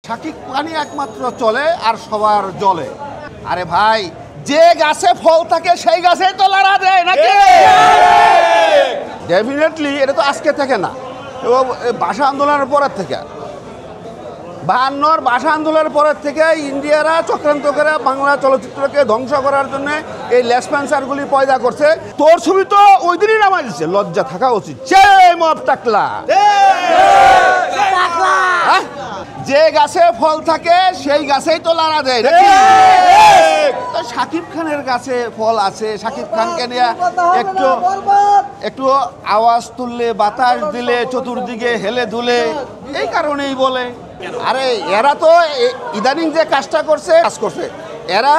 শাকিব খানই একমাত্র চলে আর সবার জলে। আরে ভাই, যে গাছে ফল থাকে সেই গাছেই তো লড়া দেয় নাকি? ডেফিনেটলি এটা তো আজকে থেকে না, এবং ভাষা আন্দোলনের পরের থেকে, 52 ভাষা আন্দোলনের পরের থেকে ইন্ডিয়ারা চক্রান্ত করে বাংলা চলচ্চিত্রকে ধ্বংস করার জন্য এই লেসপেন্সারগুলি পয়দা করছে। তোর ছবি তো ওই দিনই নামাই দিচ্ছে, লজ্জা থাকা উচিত। টাকলা, যে গাছে ফল থাকে সেই গাছেই তো লড়া দেয় নাকি? তো শাকিব খানের গাছে ফল আছে, শাকিব খানকে নিয়ে একটু আওয়াজ তুললে, বাতাস দিলে, চতুর্দিকে হেলে দুলে, এই কারণেই বলে। আরে এরা তো ইদানিং যে কাজটা করছে, এরা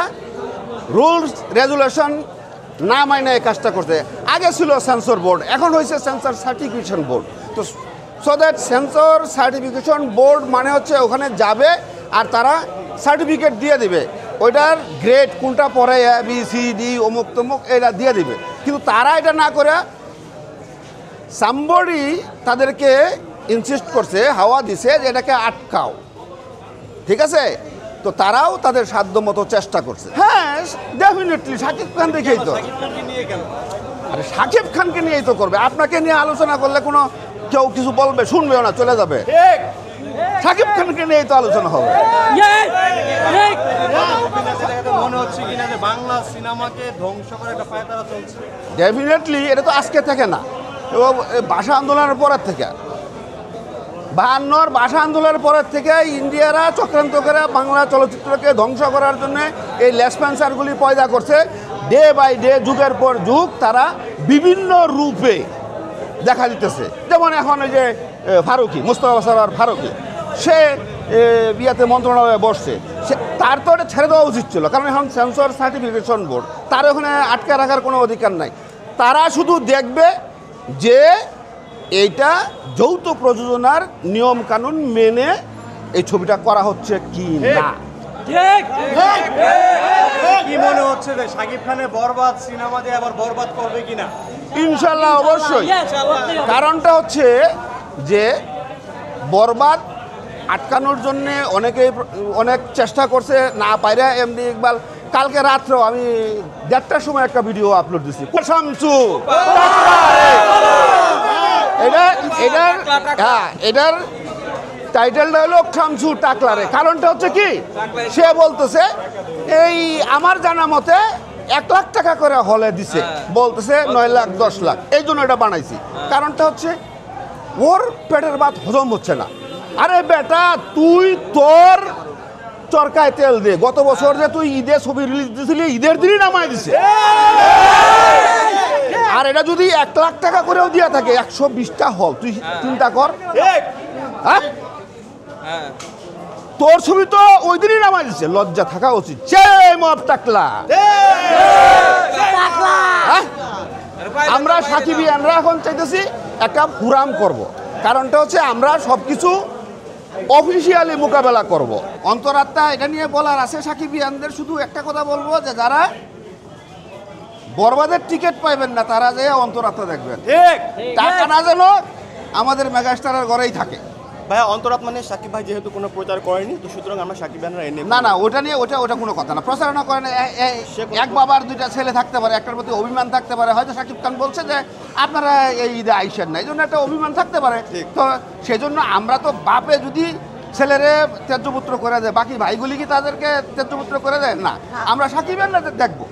রুলস রেগুলেশন না মাইনে এই কাজটা করছে। আগে ছিল সেন্সর বোর্ড, এখন হয়েছে সেন্সর সার্টিফিকেশন বোর্ড। তো so that sensor certification board মানে হচ্ছে ওখানে যাবে আর তারা সার্টিফিকেট দিয়ে দিবে, ওইটার গ্রেড কোনটা পরে এ বি সি ডি অমুক তমুক এটা দিয়ে দিবে। কিন্তু তারা এটা না করে সামবডি তাদেরকে ইনসিস্ট করছে, হাওয়া দিছে যে এটাকে আটকাও, ঠিক আছে? তো তারাও তাদের সাধ্য মতো চেষ্টা করছে। হ্যাঁ, ডেফিনেটলি শাকিব খান দেখেই তো। আরে শাকিব খানকে নিয়েই তো করবে, আপনাকে নিয়ে আলোচনা করলে কোনো কেউ কিছু বলবে, শুনবেও না, চলে যাবে। শাকিব খানকে নিয়েই তো আলোচনা হবে। মনে হচ্ছে কিনা যে বাংলা সিনেমাকে ধ্বংস করার একটা পায়তারা চলছে? ডেফিনেটলি এটা তো আজকে থেকে না, এবং ভাষা আন্দোলনের পরের থেকে, 52 ভাষা আন্দোলনের পরের থেকে ইন্ডিয়ারা চক্রান্ত করে বাংলা চলচ্চিত্রকে ধ্বংস করার জন্য এই লেসপেন্সারগুলি পয়দা করছে। ডে বাই ডে, যুগের পর যুগ তারা বিভিন্ন রূপে দেখা দিতেছে। যেমন এখন এই যে ফারুকি, মুস্তাফা সরোয়ার ফারুকি, সে বিয়াতে মন্ত্রণালয়ে বসছে, তার তো এটা ছেড়ে দেওয়া উচিত ছিল, কারণ এখন সেন্সর সার্টিফিকেশন বোর্ড, তার ওখানে আটকে রাখার কোনো অধিকার নাই। তারা শুধু দেখবে যে এইটা যৌথ প্রযোজনার নিয়ম কানুন মেনে এই ছবিটা করা হচ্ছে কি না। কি মনে হচ্ছে যে শাকিব খানের বরবাদ সিনেমা দিয়ে আবার বরবাদ করবে কিনা? ইনশাল্লাহ, অবশ্যই। কারণটা হচ্ছে যে বরবাদ আটকানোর জন্যে অনেক চেষ্টা করছে, না পাইরা এমডি ইকবাল কালকে রাত্রেও আমি 1:30টার সময় একটা ভিডিও আপলোড দিচ্ছি, শামসু এটার টাইটেলটা হলো শামসু টাকলারে। কারণটা হচ্ছে কি, সে বলতেছে এই আমার জানা মতে 1 লাখ টাকা করে হলে দিছে, বলতেছে 9 লাখ 10 লাখ, এই জন্য এটা বানাইছি। কারণটা হচ্ছে ওর পেটের ভাত হজম হচ্ছে না। আরে বেটা, তুই তোর চরকায় তেল দে, গত বছর যে তুই ঈদে ছবি রিলিজ দিয়েছিলি, ঈদের দিনই নামাই দিছে। আর এটা যদি 1 লাখ টাকা করেও দিয়া থাকে, 120টা হল, তুই চিন্তা কর। হ্যাঁ, তোর ছবি তো ওই দিনই নামাই দিচ্ছে, লজ্জা থাকা উচিত। টাকলা, আমরা সাকিবিয়ানরা এখন চাইতেছি একটা ফুরাম করব। কারণটা হচ্ছে আমরা সবকিছু অফিসিয়ালি মোকাবেলা করব। অন্তরাত্মা এটা নিয়ে বলার আছে সাকিবিয়ানদের। শুধু একটা কথা বলবো, যে যারা বরবাদের টিকিট পাইবেন না, তারা যে অন্তরাত্মা দেখবেন, টাকা না যেন আমাদের মেগাস্টারের ঘরেই থাকে। ভাইয়া, অন্তরাত্মা নিয়ে শাকিব ভাই যেহেতু কোনো প্রচার করেনি, তো সুতরাং আমরা শাকিব ভাইয়ের এনে না, ওটা নিয়ে ওটা কোনো কথা না, প্রচারণা করেন। এক বাবার 2টা ছেলে থাকতে পারে, একটার প্রতি অভিমান থাকতে পারে। হয়তো শাকিব খান বলছে যে আপনারা এই ঈদে আইসেন না, এই জন্য একটা অভিমান থাকতে পারে। তো সেজন্য আমরা তো বাপে যদি ছেলেরে তেজ্যপুত্র করে দেয়, বাকি ভাইগুলি কি তাদেরকে তেজ্যপুত্র করে দেয়? না, আমরা সাকিবের না দেখবো।